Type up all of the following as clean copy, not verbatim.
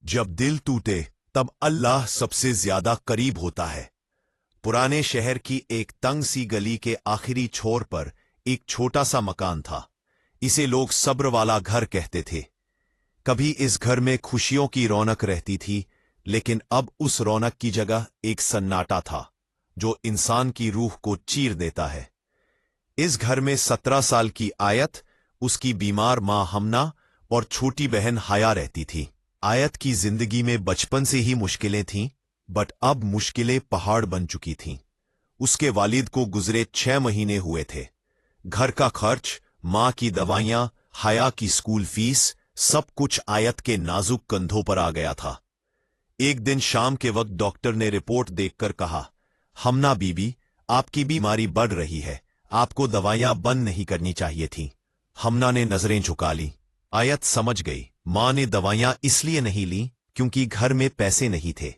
जब दिल टूटे तब अल्लाह सबसे ज्यादा करीब होता है। पुराने शहर की एक तंग सी गली के आखिरी छोर पर एक छोटा सा मकान था। इसे लोग सब्र वाला घर कहते थे। कभी इस घर में खुशियों की रौनक रहती थी, लेकिन अब उस रौनक की जगह एक सन्नाटा था जो इंसान की रूह को चीर देता है। इस घर में 17 साल की आयत, उसकी बीमार मां हमना और छोटी बहन हया रहती थी। आयत की जिंदगी में बचपन से ही मुश्किलें थीं, बट अब मुश्किलें पहाड़ बन चुकी थीं। उसके वालिद को गुजरे 6 महीने हुए थे। घर का खर्च, मां की दवाइयां, हया की स्कूल फीस, सब कुछ आयत के नाजुक कंधों पर आ गया था। एक दिन शाम के वक्त डॉक्टर ने रिपोर्ट देखकर कहा, हमना बीबी, आपकी बीमारी बढ़ रही है, आपको दवाइयां बंद नहीं करनी चाहिए थीं। हमना ने नजरें झुका ली। आयत समझ गई, मां ने दवाइयां इसलिए नहीं ली क्योंकि घर में पैसे नहीं थे।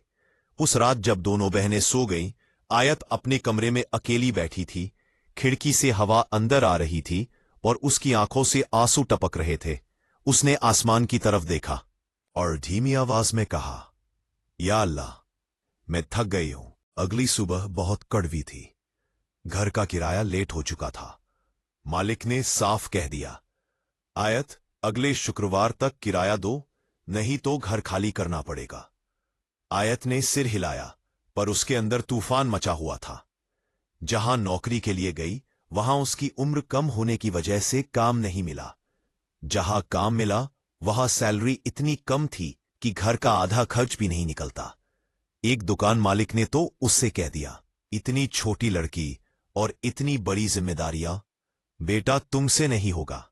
उस रात जब दोनों बहनें सो गईं, आयत अपने कमरे में अकेली बैठी थी। खिड़की से हवा अंदर आ रही थी और उसकी आंखों से आंसू टपक रहे थे। उसने आसमान की तरफ देखा और धीमी आवाज में कहा, या अल्लाह, मैं थक गई हूं। अगली सुबह बहुत कड़वी थी। घर का किराया लेट हो चुका था। मालिक ने साफ कह दिया, आयत, अगले शुक्रवार तक किराया दो, नहीं तो घर खाली करना पड़ेगा। आयत ने सिर हिलाया, पर उसके अंदर तूफान मचा हुआ था। जहां नौकरी के लिए गई, वहां उसकी उम्र कम होने की वजह से काम नहीं मिला। जहां काम मिला, वहां सैलरी इतनी कम थी कि घर का आधा खर्च भी नहीं निकलता। एक दुकान मालिक ने तो उससे कह दिया, इतनी छोटी लड़की और इतनी बड़ी जिम्मेदारियां, बेटा तुमसे नहीं होगा।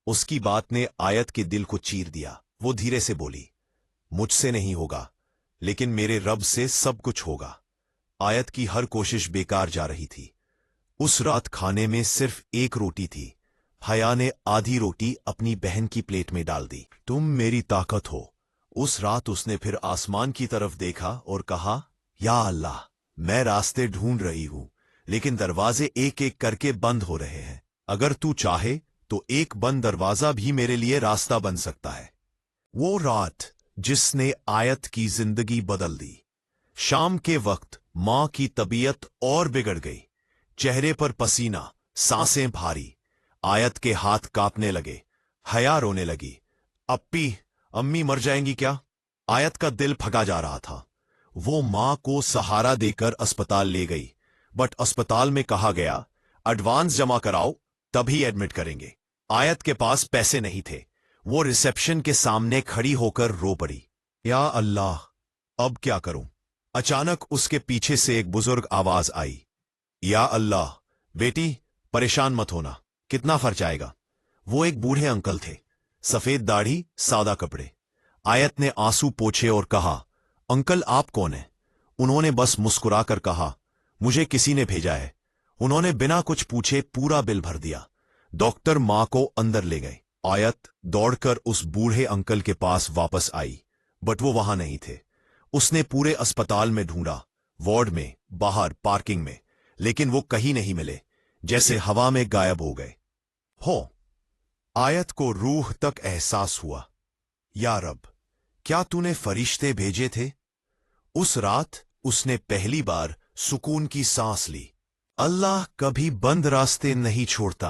उसकी बात ने आयत के दिल को चीर दिया। वो धीरे से बोली, मुझसे नहीं होगा, लेकिन मेरे रब से सब कुछ होगा। आयत की हर कोशिश बेकार जा रही थी। उस रात खाने में सिर्फ एक रोटी थी। हया ने आधी रोटी अपनी बहन की प्लेट में डाल दी। तुम मेरी ताकत हो। उस रात उसने फिर आसमान की तरफ देखा और कहा, या अल्लाह, मैं रास्ते ढूंढ रही हूं, लेकिन दरवाजे एक एक करके बंद हो रहे हैं। अगर तू चाहे तो एक बंद दरवाजा भी मेरे लिए रास्ता बन सकता है। वो रात जिसने आयत की जिंदगी बदल दी। शाम के वक्त मां की तबीयत और बिगड़ गई। चेहरे पर पसीना, सांसें भारी। आयत के हाथ कांपने लगे। हया रोने लगी, अप्पी, अम्मी मर जाएंगी क्या? आयत का दिल फटा जा रहा था। वो मां को सहारा देकर अस्पताल ले गई, बट अस्पताल में कहा गया, एडवांस जमा कराओ, तभी एडमिट करेंगे। आयत के पास पैसे नहीं थे। वो रिसेप्शन के सामने खड़ी होकर रो पड़ी, या अल्लाह, अब क्या करूं? अचानक उसके पीछे से एक बुजुर्ग आवाज आई, या अल्लाह, बेटी परेशान मत होना, कितना खर्च आएगा? वो एक बूढ़े अंकल थे, सफेद दाढ़ी, सादा कपड़े। आयत ने आंसू पोंछे और कहा, अंकल आप कौन हैं? उन्होंने बस मुस्कुराकर कहा, मुझे किसी ने भेजा है। उन्होंने बिना कुछ पूछे पूरा बिल भर दिया। डॉक्टर मां को अंदर ले गए। आयत दौड़कर उस बूढ़े अंकल के पास वापस आई, बट वो वहां नहीं थे। उसने पूरे अस्पताल में ढूंढा, वार्ड में, बाहर, पार्किंग में, लेकिन वो कहीं नहीं मिले, जैसे हवा में गायब हो गए हो। आयत को रूह तक एहसास हुआ, या रब, क्या तूने फरिश्ते भेजे थे? उस रात उसने पहली बार सुकून की सांस ली। अल्लाह कभी बंद रास्ते नहीं छोड़ता।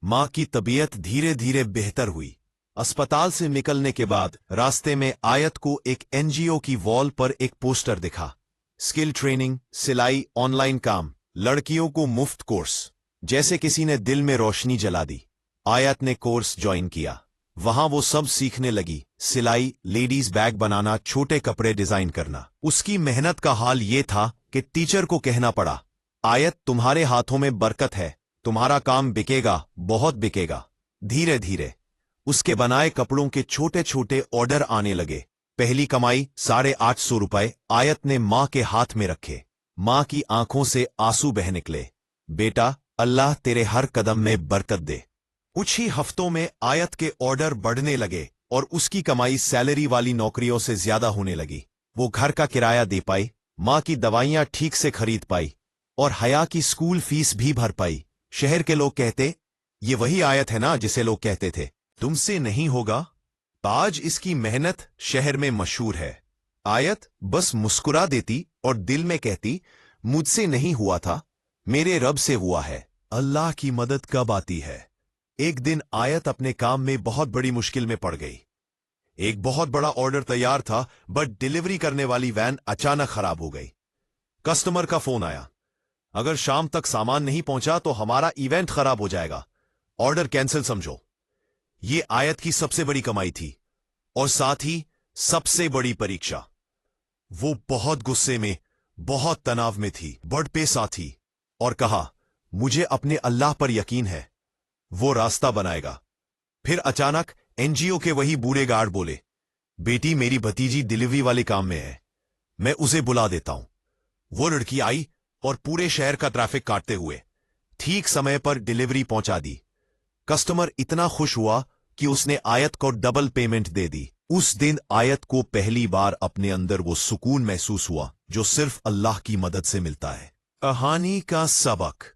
मां की तबीयत धीरे धीरे बेहतर हुई। अस्पताल से निकलने के बाद रास्ते में आयत को एक एनजीओ की वॉल पर एक पोस्टर दिखा, स्किल ट्रेनिंग, सिलाई, ऑनलाइन काम, लड़कियों को मुफ्त कोर्स। जैसे किसी ने दिल में रोशनी जला दी। आयत ने कोर्स ज्वाइन किया। वहां वो सब सीखने लगी, सिलाई, लेडीज बैग बनाना, छोटे कपड़े डिजाइन करना। उसकी मेहनत का हाल ये था कि टीचर को कहना पड़ा, आयत तुम्हारे हाथों में बरकत है, तुम्हारा काम बिकेगा, बहुत बिकेगा। धीरे धीरे उसके बनाए कपड़ों के छोटे छोटे ऑर्डर आने लगे। पहली कमाई 850 रुपए आयत ने मां के हाथ में रखे। मां की आंखों से आंसू बह निकले। बेटा, अल्लाह तेरे हर कदम में बरकत दे। कुछ ही हफ्तों में आयत के ऑर्डर बढ़ने लगे और उसकी कमाई सैलरी वाली नौकरियों से ज्यादा होने लगी। वो घर का किराया दे पाई, मां की दवाइयां ठीक से खरीद पाई और हया की स्कूल फीस भी भर पाई। शहर के लोग कहते, ये वही आयत है ना जिसे लोग कहते थे, तुमसे नहीं होगा? आज इसकी मेहनत शहर में मशहूर है। आयत बस मुस्कुरा देती और दिल में कहती, मुझसे नहीं हुआ था, मेरे रब से हुआ है। अल्लाह की मदद कब आती है? एक दिन आयत अपने काम में बहुत बड़ी मुश्किल में पड़ गई। एक बहुत बड़ा ऑर्डर तैयार था, बट डिलीवरी करने वाली वैन अचानक खराब हो गई। कस्टमर का फोन आया, अगर शाम तक सामान नहीं पहुंचा तो हमारा इवेंट खराब हो जाएगा, ऑर्डर कैंसिल समझो। ये आयत की सबसे बड़ी कमाई थी और साथ ही सबसे बड़ी परीक्षा। वो बहुत गुस्से में, बहुत तनाव में थी। बड़ पे साथी और कहा, मुझे अपने अल्लाह पर यकीन है, वो रास्ता बनाएगा। फिर अचानक एनजीओ के वही बूढ़े गार्ड बोले, बेटी मेरी भतीजी डिलीवरी वाले काम में है, मैं उसे बुला देता हूं। वो लड़की आई और पूरे शहर का ट्रैफिक काटते हुए ठीक समय पर डिलीवरी पहुंचा दी। कस्टमर इतना खुश हुआ कि उसने आयत को डबल पेमेंट दे दी। उस दिन आयत को पहली बार अपने अंदर वो सुकून महसूस हुआ जो सिर्फ अल्लाह की मदद से मिलता है। कहानी का सबक।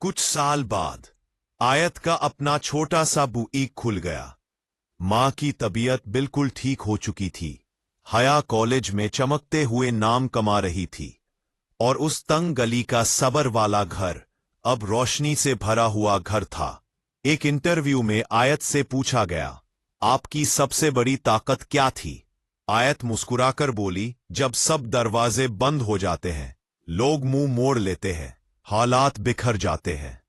कुछ साल बाद आयत का अपना छोटा सा बुटीक खुल गया। मां की तबीयत बिल्कुल ठीक हो चुकी थी। हया कॉलेज में चमकते हुए नाम कमा रही थी और उस तंग गली का सबर वाला घर अब रोशनी से भरा हुआ घर था। एक इंटरव्यू में आयत से पूछा गया, आपकी सबसे बड़ी ताकत क्या थी? आयत मुस्कुराकर बोली, जब सब दरवाजे बंद हो जाते हैं, लोग मुंह मोड़ लेते हैं, हालात बिखर जाते हैं,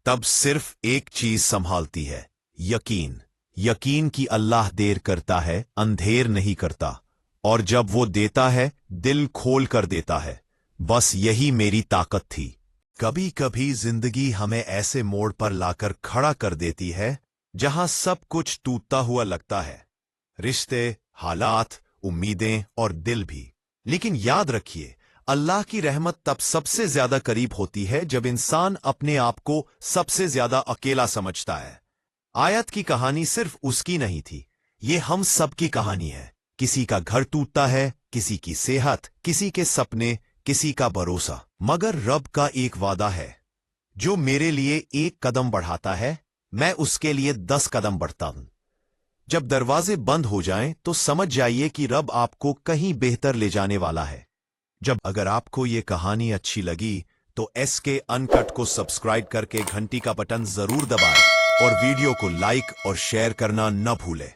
तब सिर्फ एक चीज संभालती है, यकीन। यकीन कि अल्लाह देर करता है, अंधेर नहीं करता, और जब वो देता है दिल खोल कर देता है। बस यही मेरी ताकत थी। कभी कभी जिंदगी हमें ऐसे मोड़ पर लाकर खड़ा कर देती है जहां सब कुछ टूटता हुआ लगता है, रिश्ते, हालात, उम्मीदें और दिल भी। लेकिन याद रखिए, अल्लाह की रहमत तब सबसे ज्यादा करीब होती है जब इंसान अपने आप को सबसे ज्यादा अकेला समझता है। आयत की कहानी सिर्फ उसकी नहीं थी, ये हम सब की कहानी है। किसी का घर टूटता है, किसी की सेहत, किसी के सपने, किसी का भरोसा, मगर रब का एक वादा है, जो मेरे लिए एक कदम बढ़ाता है, मैं उसके लिए 10 कदम बढ़ता हूं। जब दरवाजे बंद हो जाएं तो समझ जाइए कि रब आपको कहीं बेहतर ले जाने वाला है। अगर आपको ये कहानी अच्छी लगी तो SK अनकट को सब्सक्राइब करके घंटी का बटन जरूर दबाएं और वीडियो को लाइक और शेयर करना न भूलें।